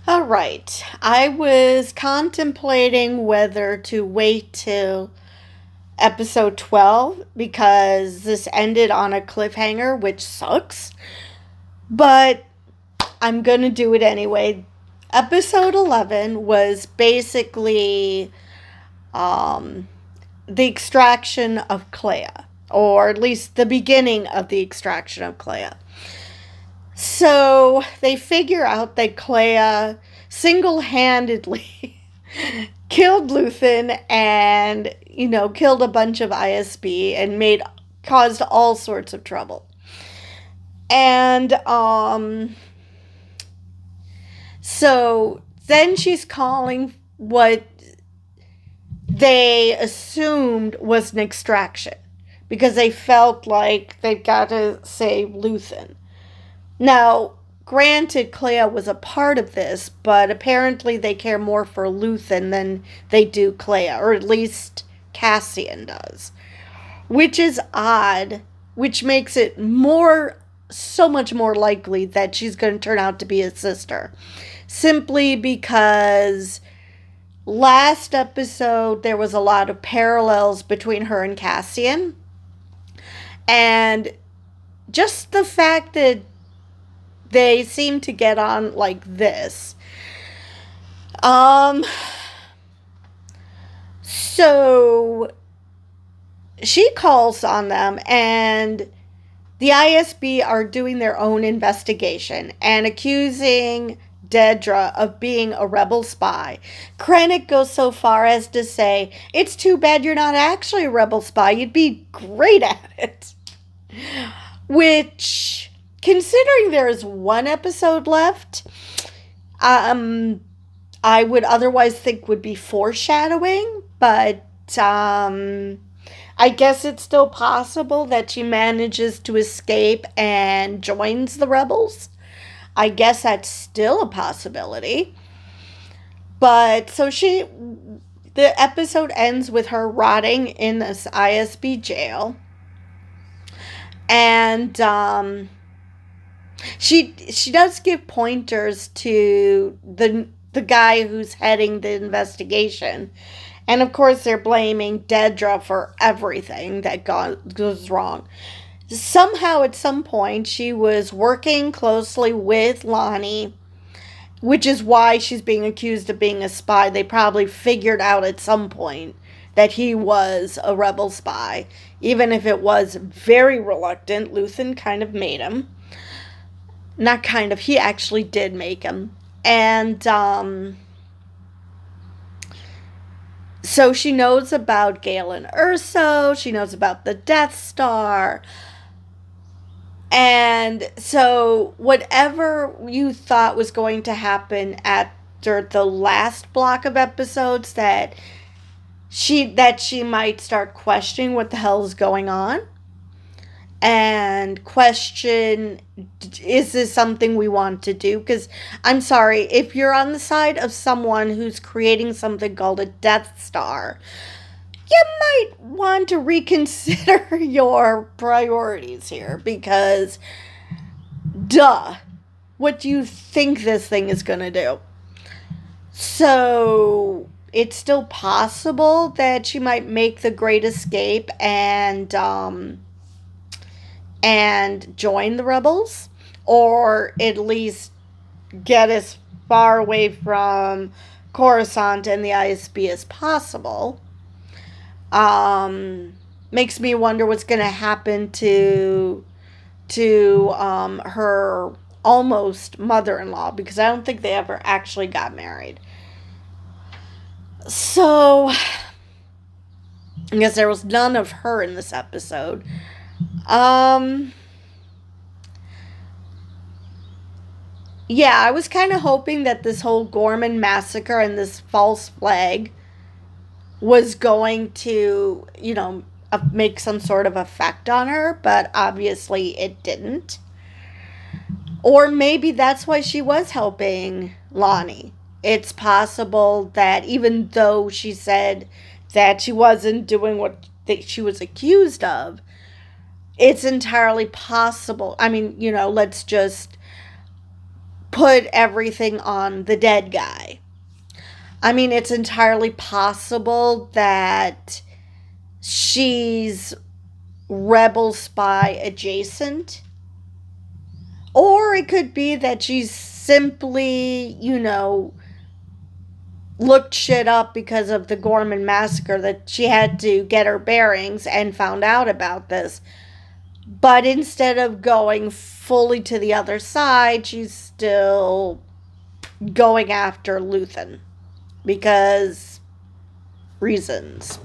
All right. I was contemplating whether to wait till episode 12 because this ended on a cliffhanger, which sucks. But I'm going to do it anyway. Episode 11 was basically um, the extraction of Clea, or at least the beginning of the extraction of Clea. So they figure out that Clea single handedly killed Luthen and, killed a bunch of ISB and caused all sorts of trouble. And so then she's calling what they assumed was an extraction because they felt like they've got to save Luthen. Now, granted, Clea was a part of this, but apparently they care more for Luthen than they do Clea, or at least Cassian does. Which is odd, which makes it so much more likely that she's going to turn out to be his sister. Simply because last episode there was a lot of parallels between her and Cassian. And just the fact that they seem to get on like this. So she calls on them, and the ISB are doing their own investigation and accusing Dedra of being a rebel spy. Krennic goes so far as to say, "It's too bad you're not actually a rebel spy. You'd be great at it." Which, considering there is one episode left, I would otherwise think would be foreshadowing, but I guess it's still possible that she manages to escape and joins the rebels. I guess that's still a possibility. But so the episode ends with her rotting in this ISB jail. And she does give pointers to the guy who's heading the investigation. And of course, they're blaming Dedra for everything that goes wrong. Somehow, at some point, she was working closely with Lonnie, which is why she's being accused of being a spy. They probably figured out at some point that he was a rebel spy. Even if it was very reluctant, Luthen kind of made him. Not kind of, he actually did make him. And so she knows about Galen Erso. She knows about the Death Star. And so whatever you thought was going to happen after the last block of episodes, that she might start questioning what the hell is going on, and question, is this something we want to do? Because I'm sorry, if you're on the side of someone who's creating something called a Death Star, you might want to reconsider your priorities here, because duh, what do you think this thing is going to do? So it's still possible that she might make the Great Escape and join the rebels, or at least get as far away from Coruscant and the ISB as possible. Makes me wonder what's going to happen to her almost mother-in-law, because I don't think they ever actually got married. So I guess there was none of her in this episode. Yeah, I was kind of hoping that this whole Gorman massacre and this false flag was going to, make some sort of effect on her, but obviously it didn't. Or maybe that's why she was helping Lonnie. It's possible that even though she said that she wasn't doing what she was accused of, it's entirely possible. I mean, let's just put everything on the dead guy. I mean, it's entirely possible that she's rebel spy adjacent. Or it could be that she's simply, looked shit up because of the Gorman massacre, that she had to get her bearings and found out about this. But instead of going fully to the other side, she's still going after Luthen because reasons.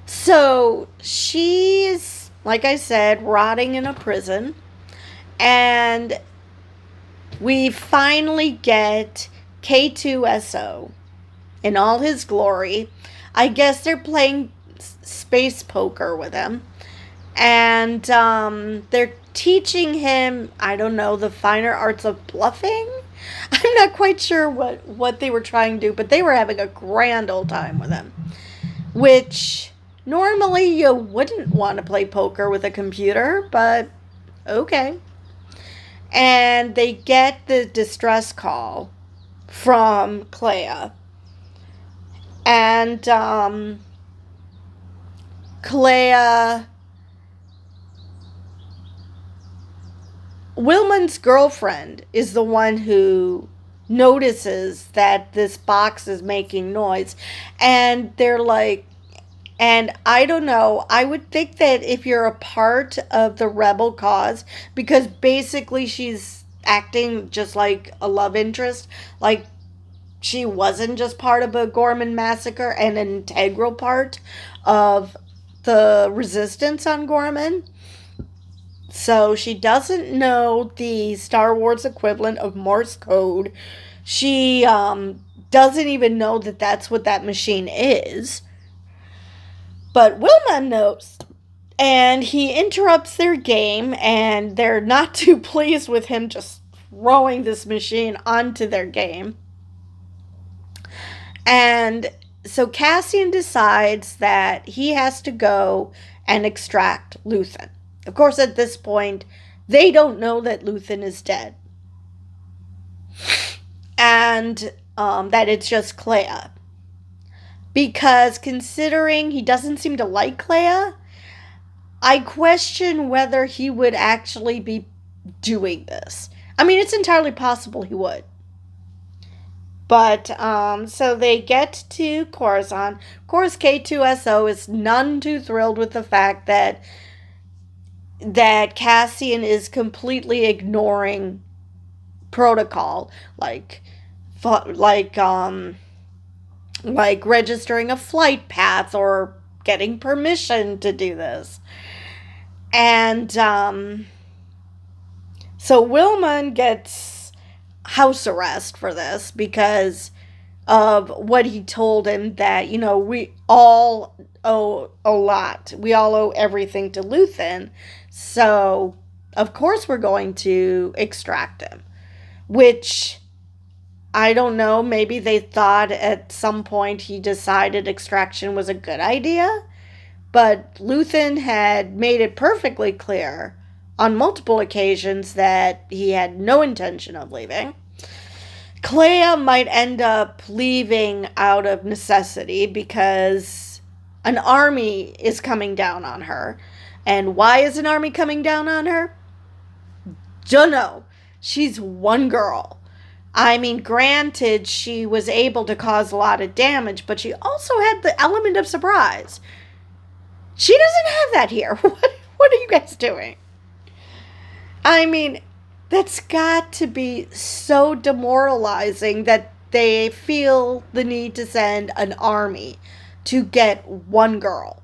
So she's, like I said, rotting in a prison. And we finally get K2SO in all his glory. I guess they're playing space poker with him. And they're teaching him, I don't know, the finer arts of bluffing. I'm not quite sure what they were trying to do, but they were having a grand old time with him. Which normally you wouldn't want to play poker with a computer, but okay. And they get the distress call from Clea. And Clea... Wilman's girlfriend is the one who notices that this box is making noise. And they're like... And I don't know, I would think that if you're a part of the rebel cause, because basically she's acting just like a love interest, like she wasn't just part of a Gorman massacre and an integral part of the resistance on Gorman. So she doesn't know the Star Wars equivalent of Morse code. She doesn't even know that that's what that machine is. But Wilma knows, and he interrupts their game, and they're not too pleased with him just throwing this machine onto their game. And so Cassian decides that he has to go and extract Luthen. Of course, at this point, they don't know that Luthen is dead. And that it's just Clea. Because considering he doesn't seem to like Clea, I question whether he would actually be doing this. I mean, it's entirely possible he would. But, so they get to Coruscant. Of course, K2SO is none too thrilled with the fact that Cassian is completely ignoring protocol. Like registering a flight path or getting permission to do this. And so Wilman gets house arrest for this because of what he told him, that, we all owe a lot. We all owe everything to Luthen. So, of course, we're going to extract him. Which... I don't know, maybe they thought at some point he decided extraction was a good idea, but Luthen had made it perfectly clear on multiple occasions that he had no intention of leaving. Clea might end up leaving out of necessity because an army is coming down on her. And why is an army coming down on her? Dunno. She's one girl. I mean, granted, she was able to cause a lot of damage, but she also had the element of surprise. She doesn't have that here. What are you guys doing? I mean, that's got to be so demoralizing that they feel the need to send an army to get one girl.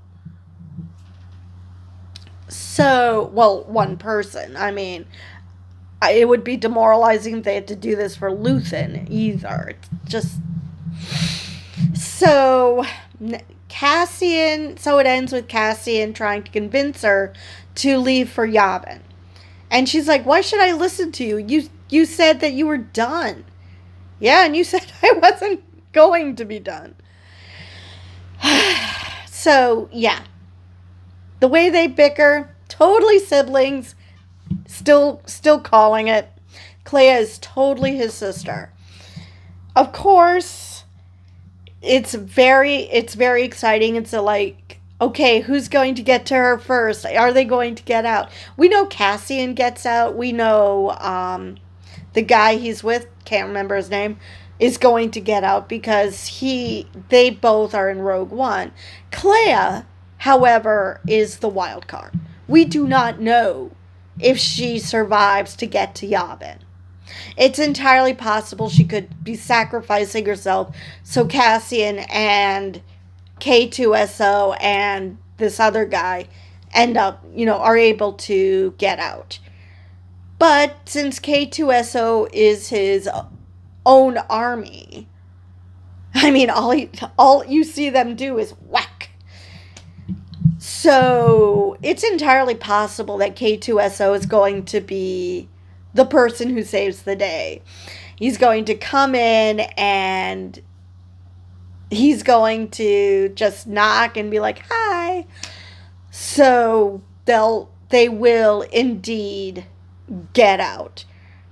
So, well, one person. I mean... It would be demoralizing if they had to do this for Luthen either. It's just... So, Cassian... So it ends with Cassian trying to convince her to leave for Yavin. And she's like, why should I listen to you? You said that you were done. Yeah, and you said I wasn't going to be done. So, yeah. The way they bicker, totally siblings... Still calling it. Clea is totally his sister. Of course, it's very exciting. It's a like, okay, who's going to get to her first? Are they going to get out? We know Cassian gets out. We know the guy he's with, can't remember his name, is going to get out because they both are in Rogue One. Clea, however, is the wild card. We do not know if she survives to get to Yavin. It's entirely possible she could be sacrificing herself so Cassian and K2SO and this other guy end up, are able to get out. But since K2SO is his own army, I mean, all you see them do is whack. So it's entirely possible that K2SO is going to be the person who saves the day. He's going to come in and he's going to just knock and be like, "Hi." So they will indeed get out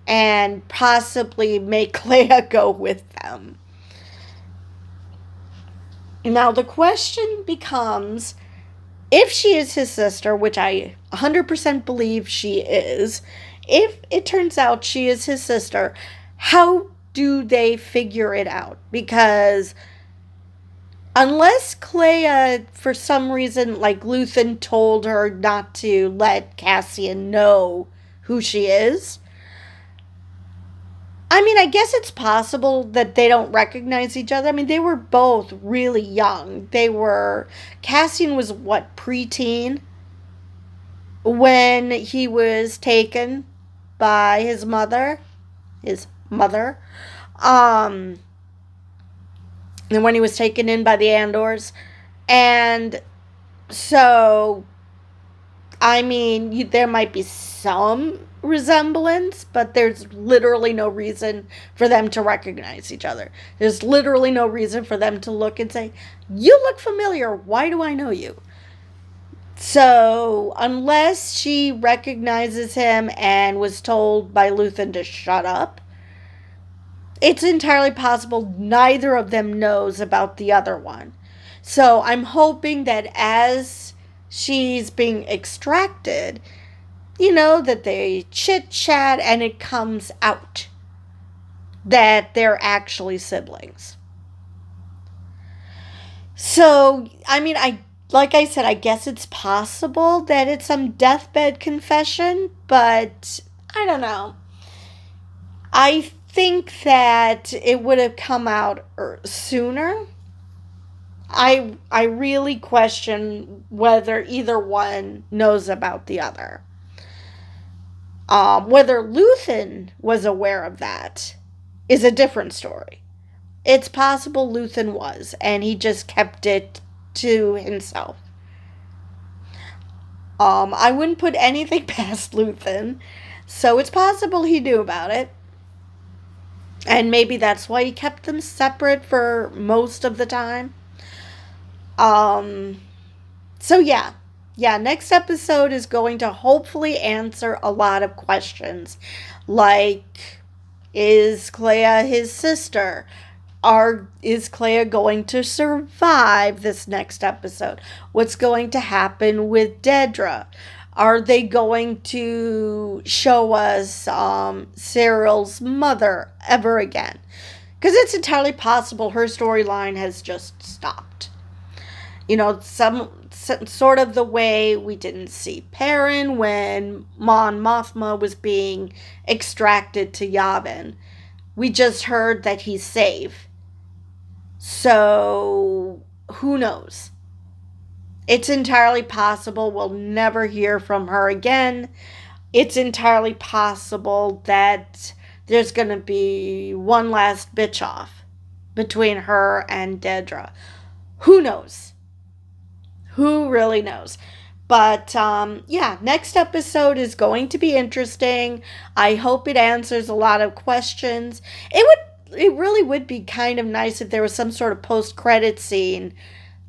and possibly make Clea go with them. Now the question becomes, if she is his sister, which I 100% believe she is, if it turns out she is his sister, how do they figure it out? Because unless Clea, for some reason, like Luthen told her not to let Cassian know who she is, I mean, I guess it's possible that they don't recognize each other. I mean, they were both really young. Cassian was what, preteen? When he was taken by his mother. And when he was taken in by the Andors. And so, I mean, there might be some resemblance, but there's literally no reason for them to recognize each other. There's literally no reason for them to look and say, "You look familiar. Why do I know you?" So, unless she recognizes him and was told by Luthen to shut up, it's entirely possible neither of them knows about the other one. So, I'm hoping that as she's being extracted, that they chit-chat and it comes out that they're actually siblings. So, I mean, like I said, I guess it's possible that it's some deathbed confession, but I don't know. I think that it would have come out sooner. I really question whether either one knows about the other. Whether Luthen was aware of that is a different story. It's possible Luthen was, and he just kept it to himself. I wouldn't put anything past Luthen, so it's possible he knew about it. And maybe that's why he kept them separate for most of the time. So yeah, next episode is going to hopefully answer a lot of questions. Like, is Clea his sister? Is Clea going to survive this next episode? What's going to happen with Dedra? Are they going to show us Cyril's mother ever again? Because it's entirely possible her storyline has just stopped. Some sort of the way we didn't see Perrin when Mon Mothma was being extracted to Yavin. We just heard that he's safe. So, who knows? It's entirely possible we'll never hear from her again. It's entirely possible that there's going to be one last bitch off between her and Dedra. Who knows? Who really knows? But, next episode is going to be interesting. I hope it answers a lot of questions. It really would be kind of nice if there was some sort of post-credit scene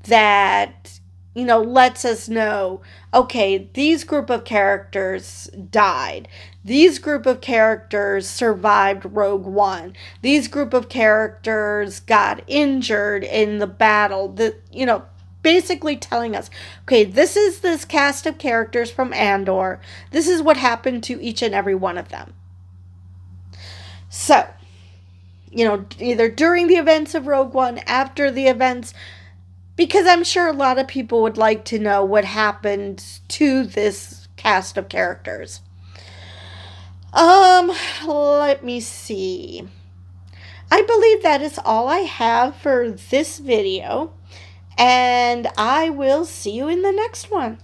that, lets us know, okay, these group of characters died. These group of characters survived Rogue One. These group of characters got injured in the battle. Basically telling us, okay, this is this cast of characters from Andor. This is what happened to each and every one of them. So, either during the events of Rogue One, after the events, because I'm sure a lot of people would like to know what happened to this cast of characters. Let me see. I believe that is all I have for this video, and I will see you in the next one.